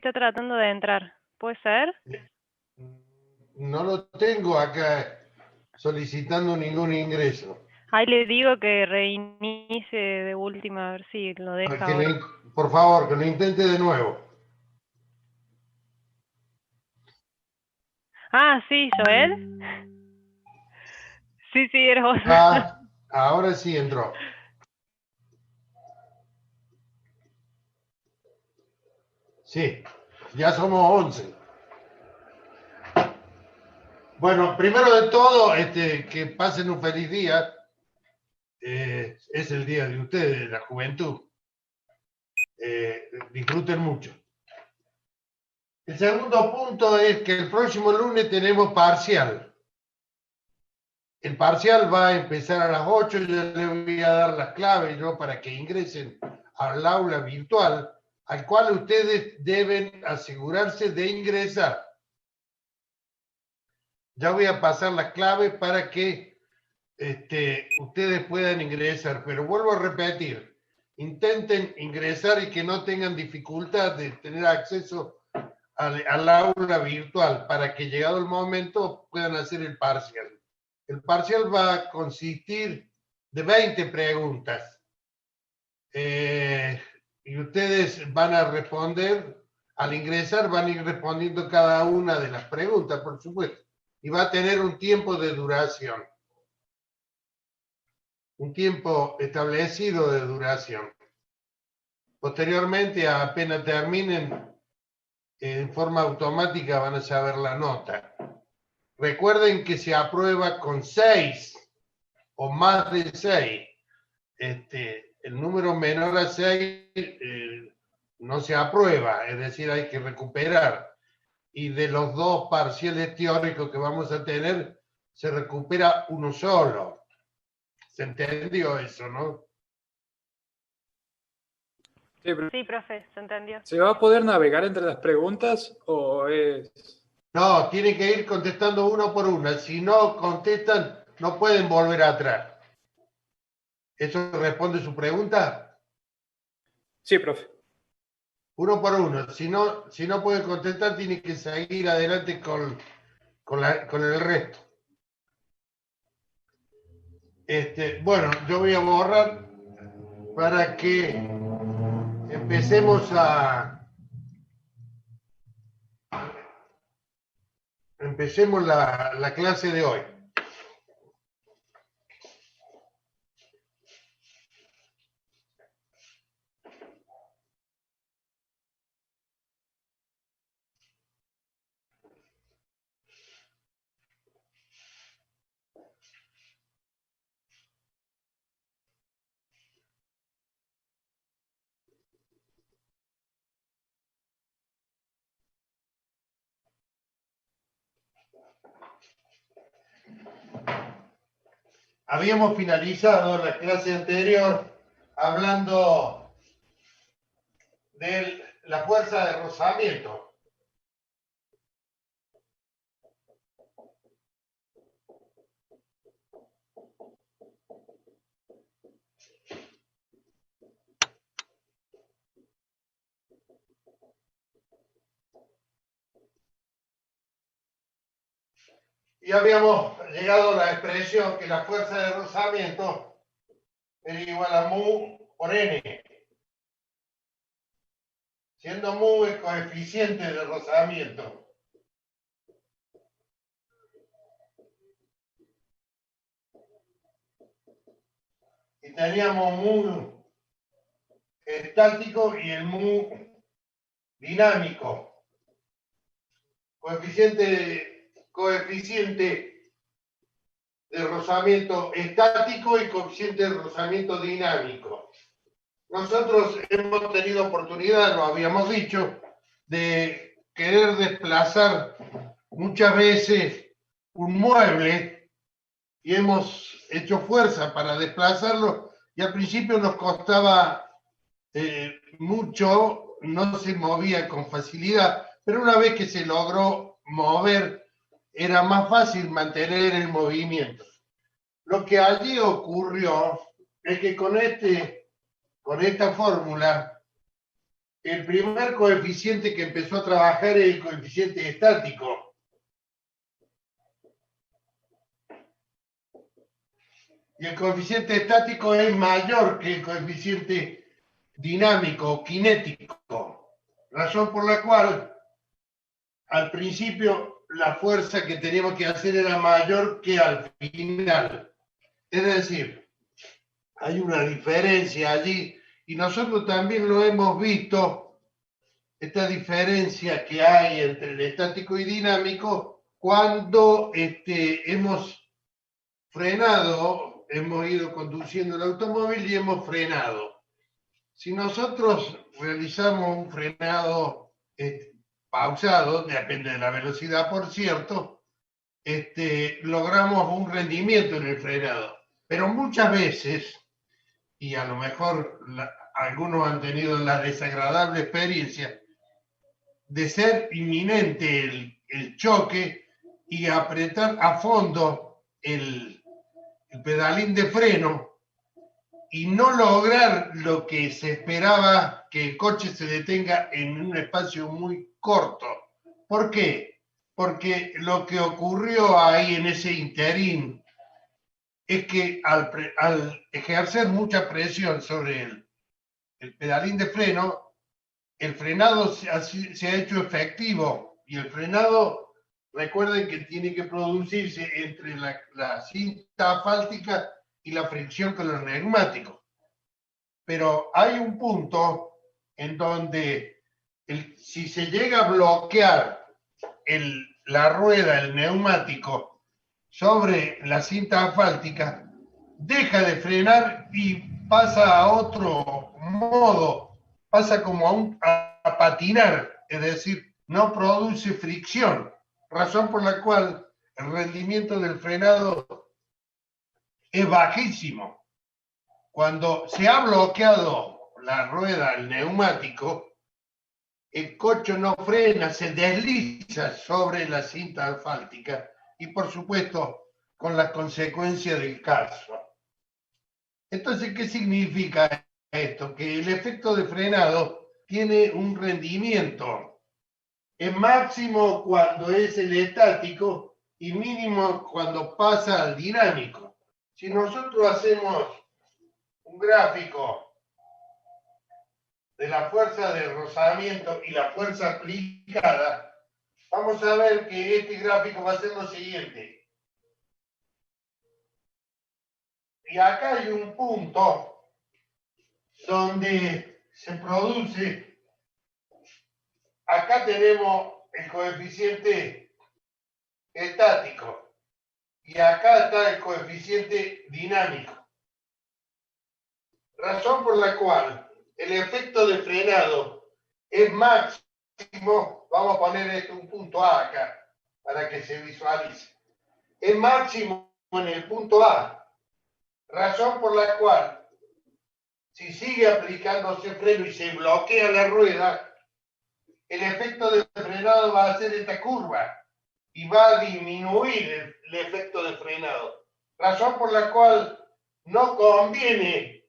está tratando de entrar. ¿Puede ser? No lo tengo acá solicitando ningún ingreso. Ahí le digo que reinicie de última, a ver si lo deja Que ahora. por favor, que lo intente de nuevo. Ah, sí, Joel. Sí, sí, eres vos. Ah, ahora sí entró. Sí, ya somos 11. Bueno, primero de todo, que pasen un feliz día. Es el día de ustedes, de la juventud. Disfruten mucho. El segundo punto es que el próximo lunes tenemos parcial. El parcial va a empezar a las 8. Yo les voy a dar las claves yo para que ingresen al aula virtual, al cual ustedes deben asegurarse de ingresar. Ya voy a pasar las claves para que ustedes puedan ingresar, pero vuelvo a repetir, intenten ingresar y que no tengan dificultad de tener acceso al aula virtual para que llegado el momento puedan hacer el parcial. El parcial va a consistir de 20 preguntas y ustedes van a responder, al ingresar van a ir respondiendo cada una de las preguntas, por supuesto, y va a tener un tiempo de duración, un tiempo establecido de duración. Posteriormente, apenas terminen, en forma automática van a saber la nota. Recuerden que se aprueba con 6 o más de 6. El número menor a 6 no se aprueba, es decir, hay que recuperar. Y de los dos parciales teóricos que vamos a tener, se recupera uno solo. ¿Se entendió eso, no? Sí, pero Sí, profe, se entendió. ¿se va a poder navegar entre las preguntas o es...? No, tienen que ir contestando uno por uno. Si no contestan, no pueden volver atrás. ¿Eso responde su pregunta? Sí, profe. Uno por uno. Si no pueden contestar, tienen que seguir adelante con el resto. Bueno, yo voy a borrar para que empecemos la clase de hoy. Habíamos finalizado la clase anterior hablando de la fuerza de rozamiento. Y habíamos llegado a la expresión que la fuerza de rozamiento era igual a mu por n, siendo mu el coeficiente de rozamiento. Y teníamos mu estático y el mu dinámico. Coeficiente de rozamiento estático y coeficiente de rozamiento dinámico. Nosotros hemos tenido oportunidad, lo habíamos dicho, de querer desplazar muchas veces un mueble y hemos hecho fuerza para desplazarlo y al principio nos costaba mucho, no se movía con facilidad, pero una vez que se logró mover, era más fácil mantener el movimiento. Lo que allí ocurrió es que con esta fórmula el primer coeficiente que empezó a trabajar es el coeficiente estático. Y el coeficiente estático es mayor que el coeficiente dinámico o cinético. Razón por la cual al principio la fuerza que teníamos que hacer era mayor que al final. Es decir, hay una diferencia allí y nosotros también lo hemos visto, esta diferencia que hay entre el estático y dinámico cuando hemos frenado, hemos ido conduciendo el automóvil y hemos frenado. Si nosotros realizamos un frenado pausado, depende de la velocidad, por cierto, logramos un rendimiento en el frenado. Pero muchas veces, y a lo mejor algunos han tenido la desagradable experiencia de ser inminente el choque y apretar a fondo el pedalín de freno y no lograr lo que se esperaba, que el coche se detenga en un espacio muy corto. ¿Por qué? Porque lo que ocurrió ahí en ese interín es que al ejercer mucha presión sobre el pedalín de freno, el frenado se ha hecho efectivo y el frenado, recuerden que tiene que producirse entre la cinta asfáltica y la fricción con los neumáticos. Pero hay un punto en donde si se llega a bloquear la rueda, el neumático, sobre la cinta asfáltica, deja de frenar y pasa a otro modo, pasa como a patinar, es decir, no produce fricción, razón por la cual el rendimiento del frenado es bajísimo. Cuando se ha bloqueado la rueda, el neumático, el coche no frena, se desliza sobre la cinta asfáltica y por supuesto con las consecuencias del caso. Entonces, ¿qué significa esto? Que el efecto de frenado tiene un rendimiento. Es máximo cuando es el estático y mínimo cuando pasa al dinámico. Si nosotros hacemos un gráfico de la fuerza de rozamiento y la fuerza aplicada, vamos a ver que este gráfico va a ser lo siguiente. Y acá hay un punto donde se produce, acá tenemos el coeficiente estático y acá está el coeficiente dinámico. Razón por la cual el efecto de frenado es máximo, vamos a poner esto un punto A acá para que se visualice, es máximo en el punto A. Razón por la cual, si sigue aplicándose freno y se bloquea la rueda, el efecto de frenado va a ser esta curva y va a disminuir el efecto de frenado. Razón por la cual no conviene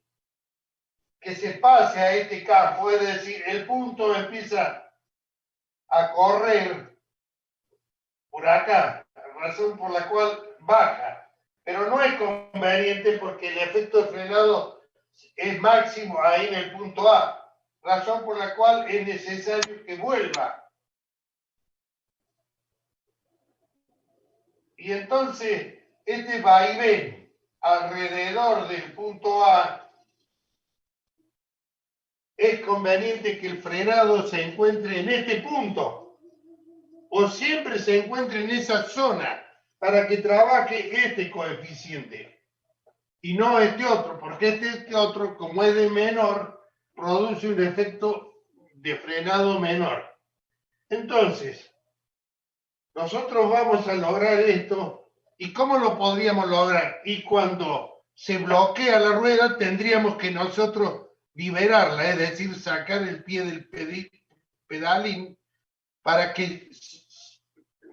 que se pase a este campo, es decir, el punto empieza a correr por acá, razón por la cual baja. Pero no es conveniente porque el efecto de frenado es máximo ahí en el punto A, razón por la cual es necesario que vuelva. Y entonces, este vaivén alrededor del punto A, es conveniente que el frenado se encuentre en este punto, o siempre se encuentre en esa zona, para que trabaje este coeficiente y no este otro, porque este otro, como es de menor, produce un efecto de frenado menor. Entonces, nosotros vamos a lograr esto, ¿y cómo lo podríamos lograr? Y cuando se bloquea la rueda, tendríamos que nosotros liberarla, es decir, sacar el pie del pedalín para que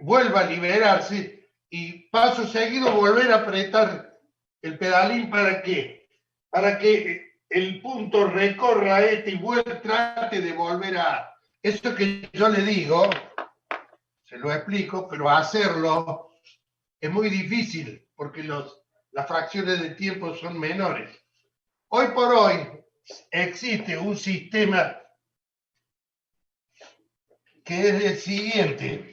vuelva a liberarse y paso seguido volver a apretar el pedalín. ¿Para qué? Para que el punto recorra este y trate de volver a... Eso que yo le digo, se lo explico, pero hacerlo es muy difícil porque las fracciones de tiempo son menores. Hoy por hoy existe un sistema que es el siguiente.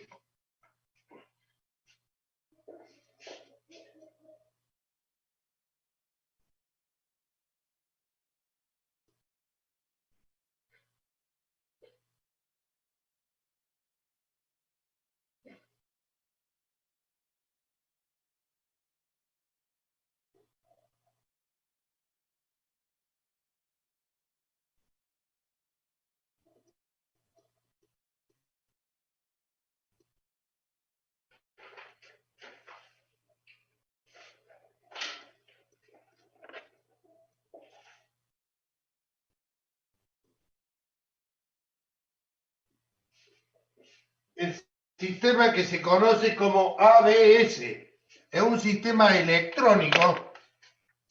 El sistema que se conoce como ABS es un sistema electrónico,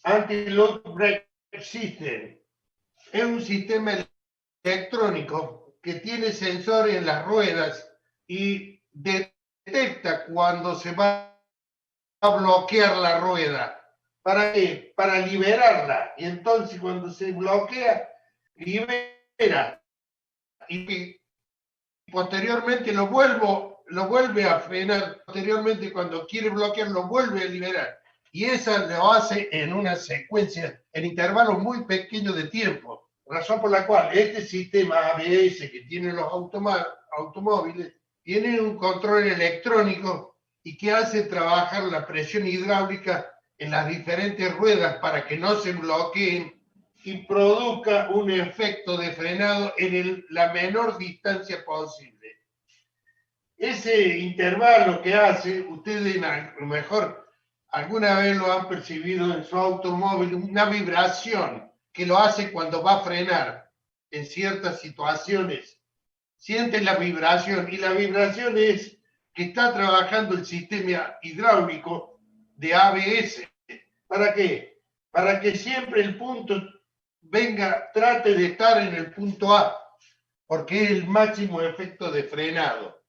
Anti-Load Brake System. Es un sistema electrónico que tiene sensores en las ruedas y detecta cuando se va a bloquear la rueda. ¿Para qué? Para liberarla. Y entonces cuando se bloquea, libera. Y posteriormente lo vuelve a frenar. Posteriormente cuando quiere bloquear, lo vuelve a liberar. Y esa lo hace en una secuencia, en intervalos muy pequeños de tiempo. Razón por la cual este sistema ABS que tienen los automóviles tiene un control electrónico y que hace trabajar la presión hidráulica en las diferentes ruedas para que no se bloqueen y produzca un efecto de frenado en la menor distancia posible. Ese intervalo que hace, ustedes a lo mejor alguna vez lo han percibido en su automóvil, una vibración que lo hace cuando va a frenar en ciertas situaciones. Sienten la vibración y la vibración es que está trabajando el sistema hidráulico de ABS. ¿Para qué? Para que siempre el punto trate de estar en el punto A, porque es el máximo efecto de frenado.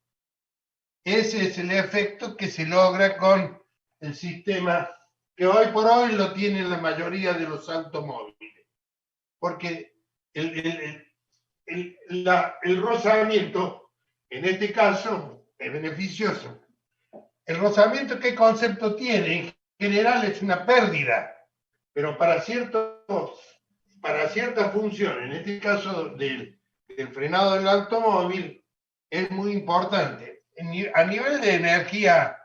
Ese es el efecto que se logra con el sistema que hoy por hoy lo tienen la mayoría de los automóviles. Porque el rozamiento, en este caso, es beneficioso. El rozamiento, ¿qué concepto tiene? En general es una pérdida, pero para cierta función, en este caso del frenado del automóvil, es muy importante. A nivel de energía,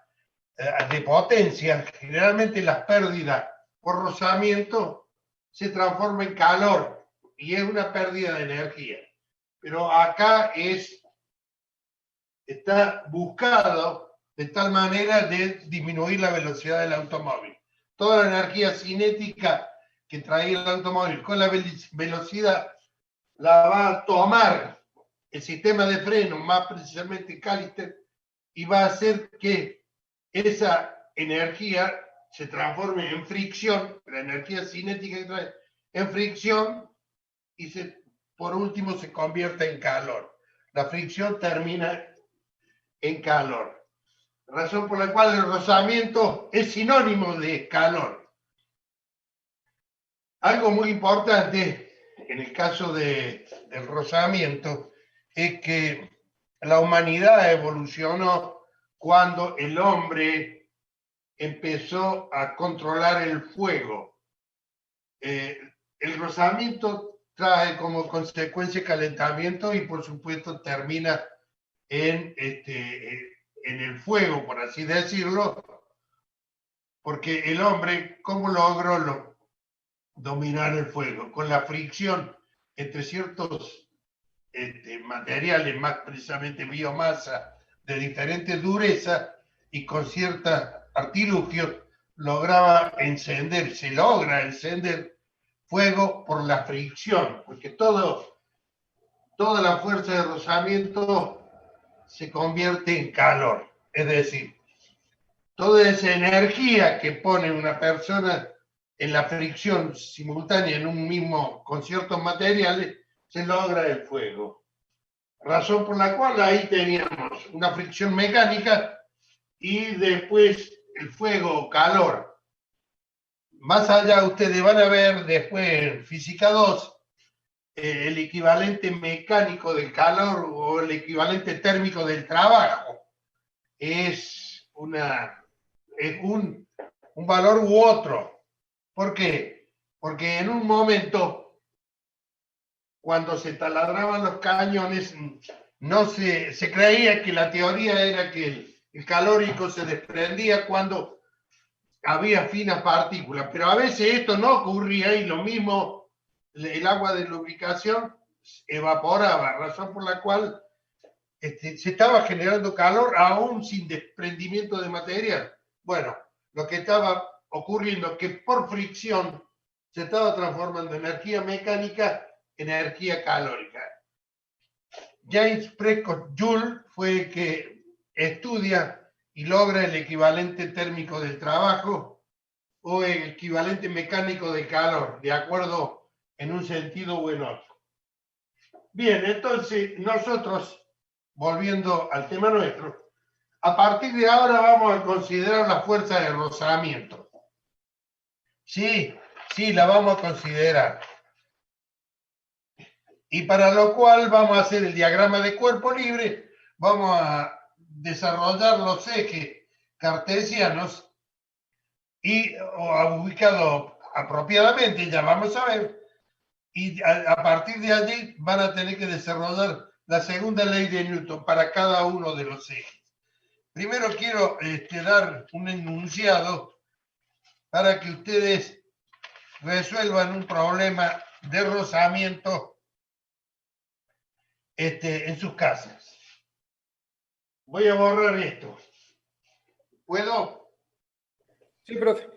de potencia, generalmente las pérdidas por rozamiento se transforman en calor y es una pérdida de energía. Pero acá está buscado de tal manera de disminuir la velocidad del automóvil. Toda la energía cinética que trae el automóvil con la velocidad la va a tomar el sistema de freno, más precisamente Callister, y va a hacer que esa energía se transforme en fricción, la energía cinética que trae, en fricción, y por último se convierte en calor. La fricción termina en calor. Razón por la cual el rozamiento es sinónimo de calor. Algo muy importante en el caso del rozamiento es que la humanidad evolucionó cuando el hombre empezó a controlar el fuego. El rozamiento trae como consecuencia calentamiento y por supuesto termina en el fuego, por así decirlo, porque el hombre, ¿cómo logró dominar el fuego? Con la fricción entre ciertos materiales, más precisamente biomasa de diferente dureza, y con cierta artilugio se logra encender fuego por la fricción, porque toda la fuerza de rozamiento se convierte en calor. Es decir, toda esa energía que pone una persona en la fricción simultánea en un mismo, con ciertos materiales, se logra el fuego. Razón por la cual ahí teníamos una fricción mecánica y después el fuego o calor. Más allá ustedes van a ver después en Física 2 el equivalente mecánico del calor o el equivalente térmico del trabajo. Es un valor u otro. ¿Por qué? Porque en un momento, cuando se taladraban los cañones, no se creía que la teoría era que el calórico se desprendía cuando había finas partículas, pero a veces esto no ocurría y lo mismo el agua de lubricación evaporaba, razón por la cual se estaba generando calor aún sin desprendimiento de material. Bueno, lo que estaba ocurriendo es que por fricción se estaba transformando energía mecánica en energía calórica. James Prescott Joule fue el que estudia y logra el equivalente térmico del trabajo o el equivalente mecánico de calor, de acuerdo en un sentido o en otro. Bien, entonces nosotros, volviendo al tema nuestro, a partir de ahora vamos a considerar la fuerza de rozamiento. Sí, la vamos a considerar. Y para lo cual vamos a hacer el diagrama de cuerpo libre, vamos a desarrollar los ejes cartesianos y ubicados apropiadamente, ya vamos a ver, y a partir de allí van a tener que desarrollar la segunda ley de Newton para cada uno de los ejes. Primero quiero dar un enunciado para que ustedes resuelvan un problema de rozamiento en sus casas. Voy a borrar esto. ¿Puedo? Sí, profe.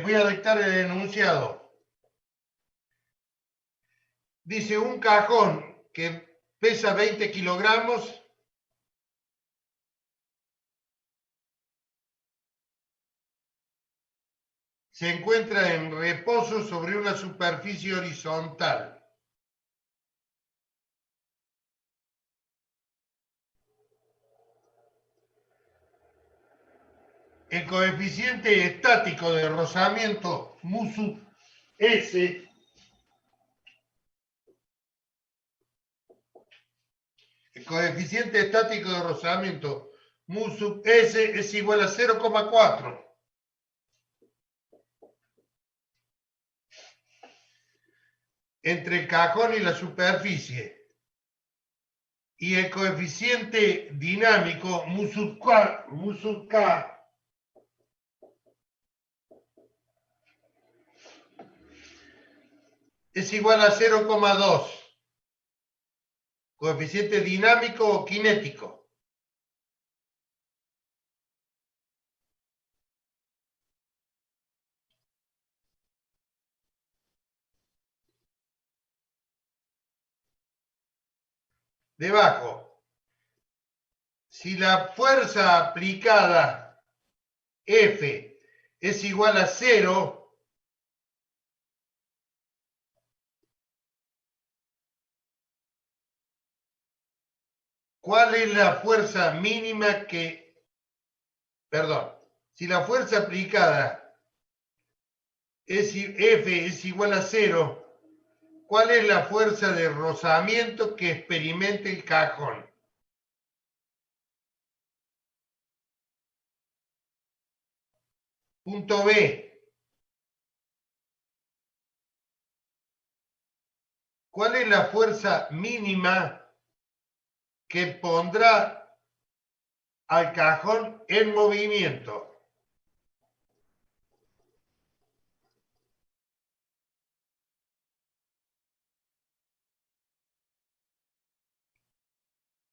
Voy a dictar el enunciado. Dice un cajón que pesa 20 kilogramos se encuentra en reposo sobre una superficie horizontal. El coeficiente estático de rozamiento mu sub S el coeficiente estático de rozamiento mu sub S es igual a 0,4. Entre el cajón y la superficie. Y el coeficiente dinámico mu sub K es igual a 0,2. Coeficiente dinámico o cinético. Debajo, si la fuerza aplicada F es igual a 0, ¿cuál es la fuerza mínima si la fuerza aplicada F es igual a 0, ¿cuál es la fuerza de rozamiento que experimenta el cajón? Punto B. ¿Cuál es la fuerza mínima que pondrá al cajón en movimiento?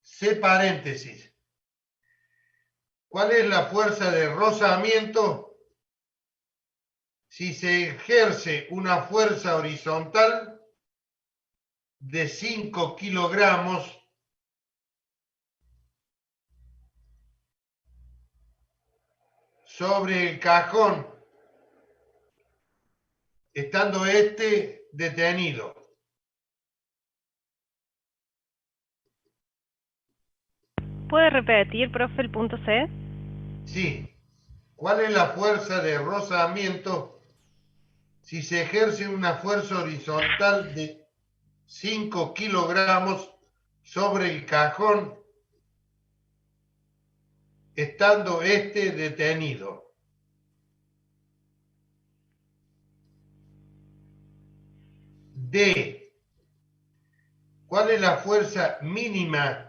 C paréntesis. ¿Cuál es la fuerza de rozamiento si se ejerce una fuerza horizontal de 5 kilogramos sobre el cajón, estando este detenido? ¿Puede repetir, profe, el punto C? Sí. ¿Cuál es la fuerza de rozamiento si se ejerce una fuerza horizontal de 5 kilogramos sobre el cajón, estando este detenido? D. ¿Cuál es la fuerza mínima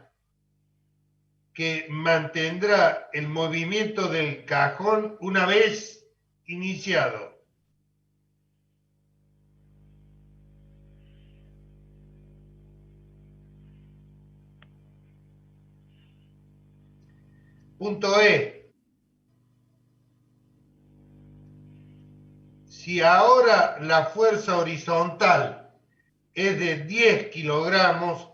que mantendrá el movimiento del cajón una vez iniciado? Punto E. Si ahora la fuerza horizontal es de 10 kilogramos,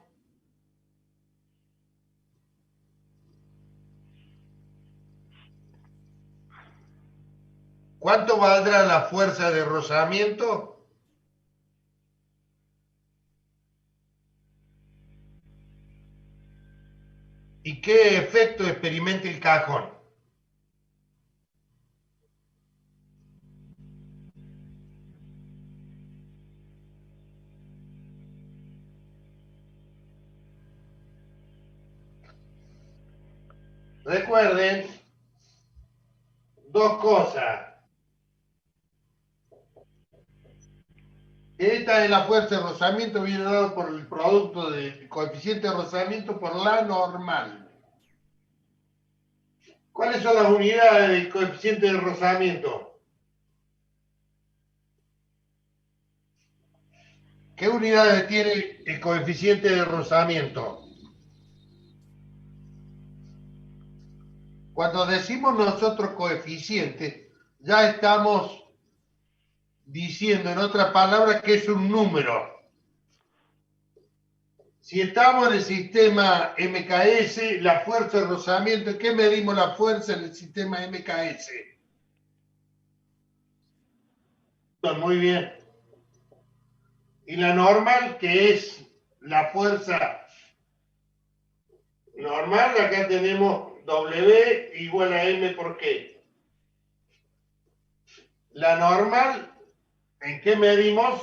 ¿cuánto valdrá la fuerza de rozamiento? ¿Y qué efecto experimenta el cajón? Recuerden dos cosas. Esta es la fuerza de rozamiento, viene dado por el producto del coeficiente de rozamiento por la normal. ¿Cuáles son las unidades del coeficiente de rozamiento? ¿Qué unidades tiene el coeficiente de rozamiento? Cuando decimos nosotros coeficiente, ya estamos diciendo en otras palabras que es un número. Si estamos en el sistema MKS, la fuerza de rozamiento, ¿en qué medimos la fuerza en el sistema MKS? Muy bien. Y la normal, que es la fuerza normal, acá tenemos W igual a M por K. La normal, ¿en qué medimos?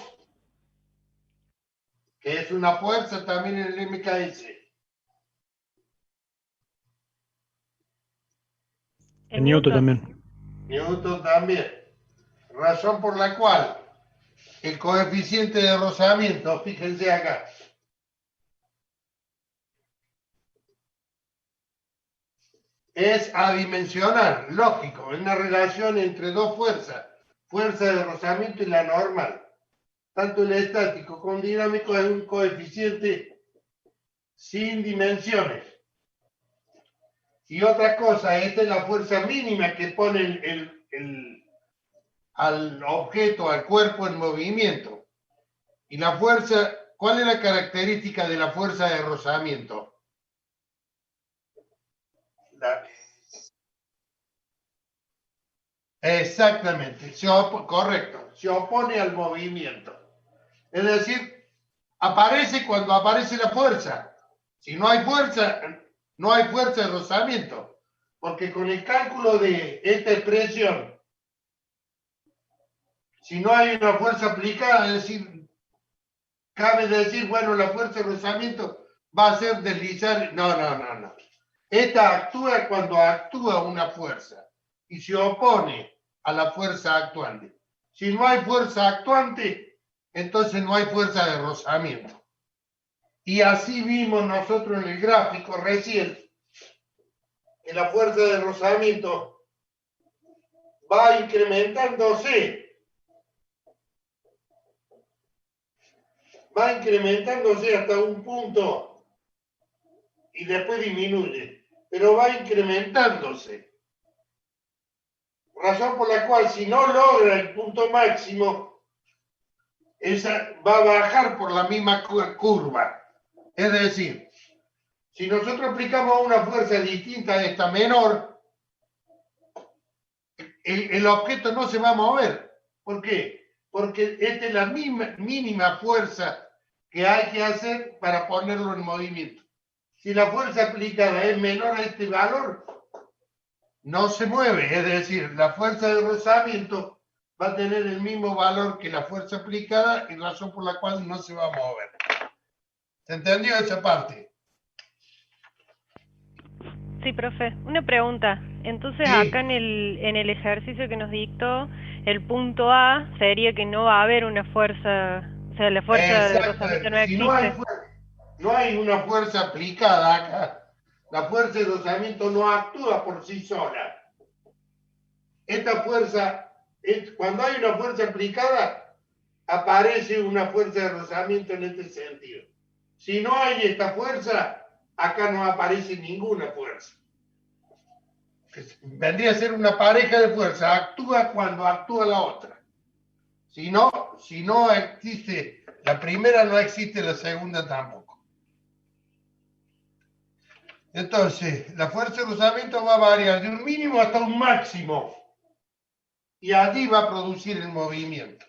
Que es una fuerza también en el MKS. En Newton también. Newton también. Razón por la cual el coeficiente de rozamiento, fíjense acá, es adimensional, lógico, es una relación entre dos fuerzas, fuerza de rozamiento y la normal. Tanto el estático como el dinámico es un coeficiente sin dimensiones. Y otra cosa, esta es la fuerza mínima que pone al objeto, al cuerpo en movimiento. Y la fuerza, ¿cuál es la característica de la fuerza de rozamiento? Exactamente, correcto, se opone al movimiento. Es decir, aparece cuando aparece la fuerza. Si no hay fuerza, no hay fuerza de rozamiento. Porque con el cálculo de esta expresión, si no hay una fuerza aplicada, es decir, cabe decir, bueno, la fuerza de rozamiento va a ser deslizar. No, no, no, no. Esta actúa cuando actúa una fuerza y se opone a la fuerza actuante. Si no hay fuerza actuante, entonces no hay fuerza de rozamiento. Y así vimos nosotros en el gráfico recién que la fuerza de rozamiento va incrementándose hasta un punto y después disminuye, pero va incrementándose. Razón por la cual si no logra el punto máximo, esa va a bajar por la misma curva. Es decir, si nosotros aplicamos una fuerza distinta a esta menor, el objeto no se va a mover. ¿Por qué? Porque esta es la misma, mínima fuerza que hay que hacer para ponerlo en movimiento. Si la fuerza aplicada es menor a este valor, no se mueve. Es decir, la fuerza de rozamiento va a tener el mismo valor que la fuerza aplicada y razón por la cual no se va a mover. ¿Se entendió esa parte? Sí, profe. Una pregunta. Entonces, Sí. acá en el ejercicio que nos dictó, el punto A sería que no va a haber una fuerza, o sea, la fuerza de rozamiento no Exacto. Si existe. no hay una fuerza aplicada acá, la fuerza de rozamiento no actúa por sí sola. Esta fuerza, cuando hay una fuerza aplicada, aparece una fuerza de rozamiento en este sentido. Si no hay esta fuerza, acá no aparece ninguna fuerza. Vendría a ser una pareja de fuerza, actúa cuando actúa la otra. Si no existe la primera, no existe la segunda tampoco. Entonces, la fuerza de rozamiento va a variar de un mínimo hasta un máximo. Y allí va a producir el movimiento.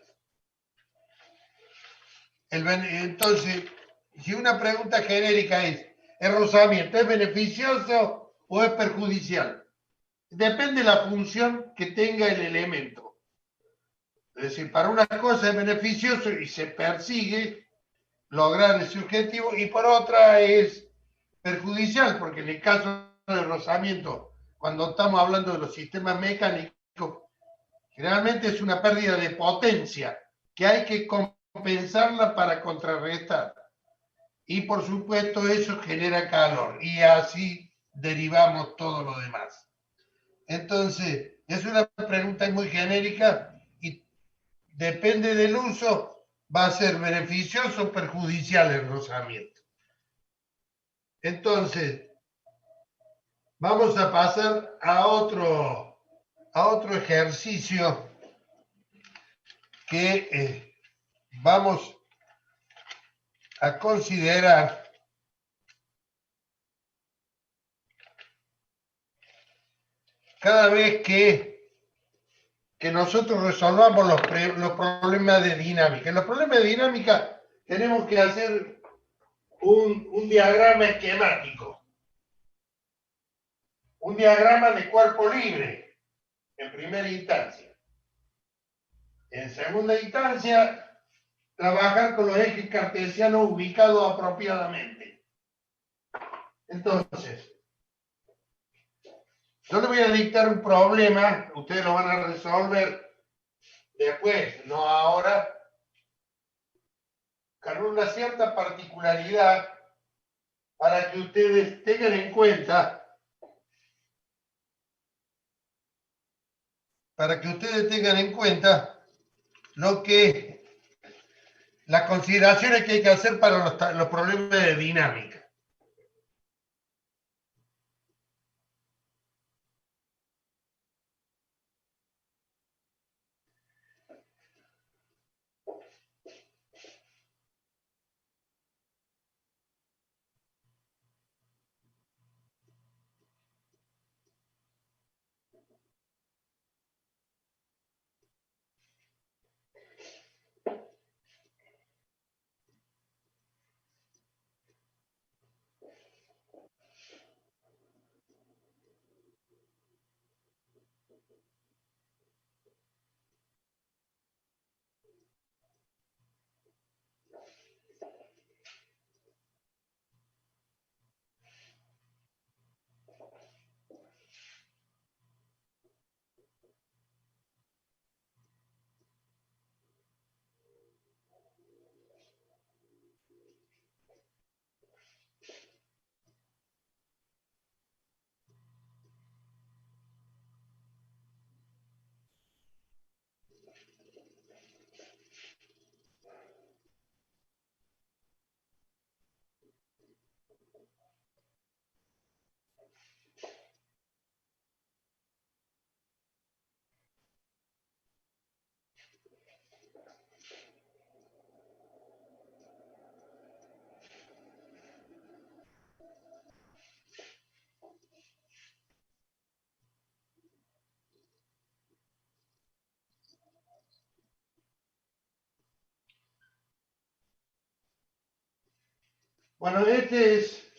Entonces, si una pregunta genérica es, ¿el rozamiento es beneficioso o es perjudicial? Depende de la función que tenga el elemento. Es decir, para una cosa es beneficioso y se persigue lograr ese objetivo, y por otra es perjudicial, porque en el caso del rozamiento, cuando estamos hablando de los sistemas mecánicos, generalmente es una pérdida de potencia que hay que compensarla para contrarrestar. Y por supuesto eso genera calor y así derivamos todo lo demás. Entonces, es una pregunta muy genérica y depende del uso, va a ser beneficioso o perjudicial el rozamiento. Entonces, vamos a pasar a otro ejercicio que vamos a considerar cada vez que nosotros resolvamos los problemas de dinámica. En los problemas de dinámica tenemos que hacer un diagrama esquemático, un diagrama de cuerpo libre en primera instancia. En segunda instancia, trabajar con los ejes cartesianos ubicados apropiadamente. Entonces, yo le voy a dictar un problema, ustedes lo van a resolver después, no ahora, con una cierta particularidad para que ustedes tengan en cuenta, lo que las consideraciones que hay que hacer para los problemas de dinámica. Bueno, este es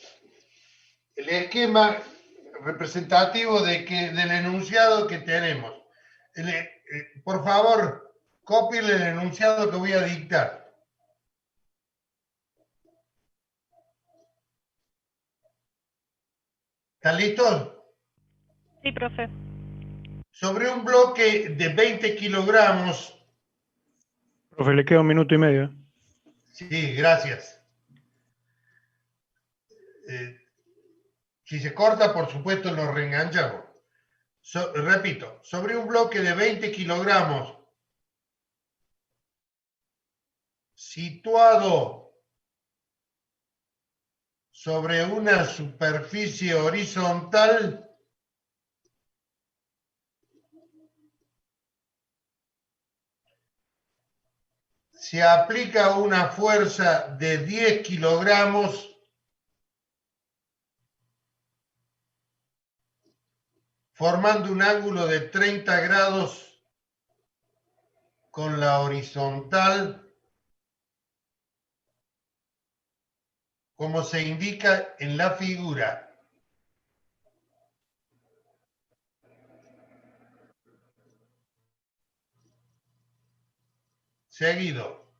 el esquema representativo del enunciado que tenemos. Por favor, copien el enunciado que voy a dictar. ¿Están listos? Sí, profe. Sobre un bloque de 20 kilogramos. Profe, le queda 1 minuto y medio. Sí, gracias. Si se corta, por supuesto, lo reenganchamos. Repito, sobre un bloque de 20 kilogramos situado sobre una superficie horizontal, se aplica una fuerza de 10 kilogramos formando un ángulo de 30 grados con la horizontal, como se indica en la figura. Seguido.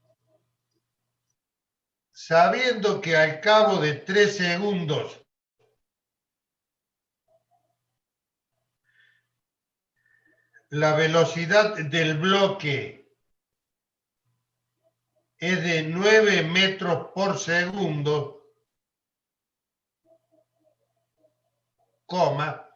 Sabiendo que al cabo de 3 segundos la velocidad del bloque es de 9 metros por segundo, coma,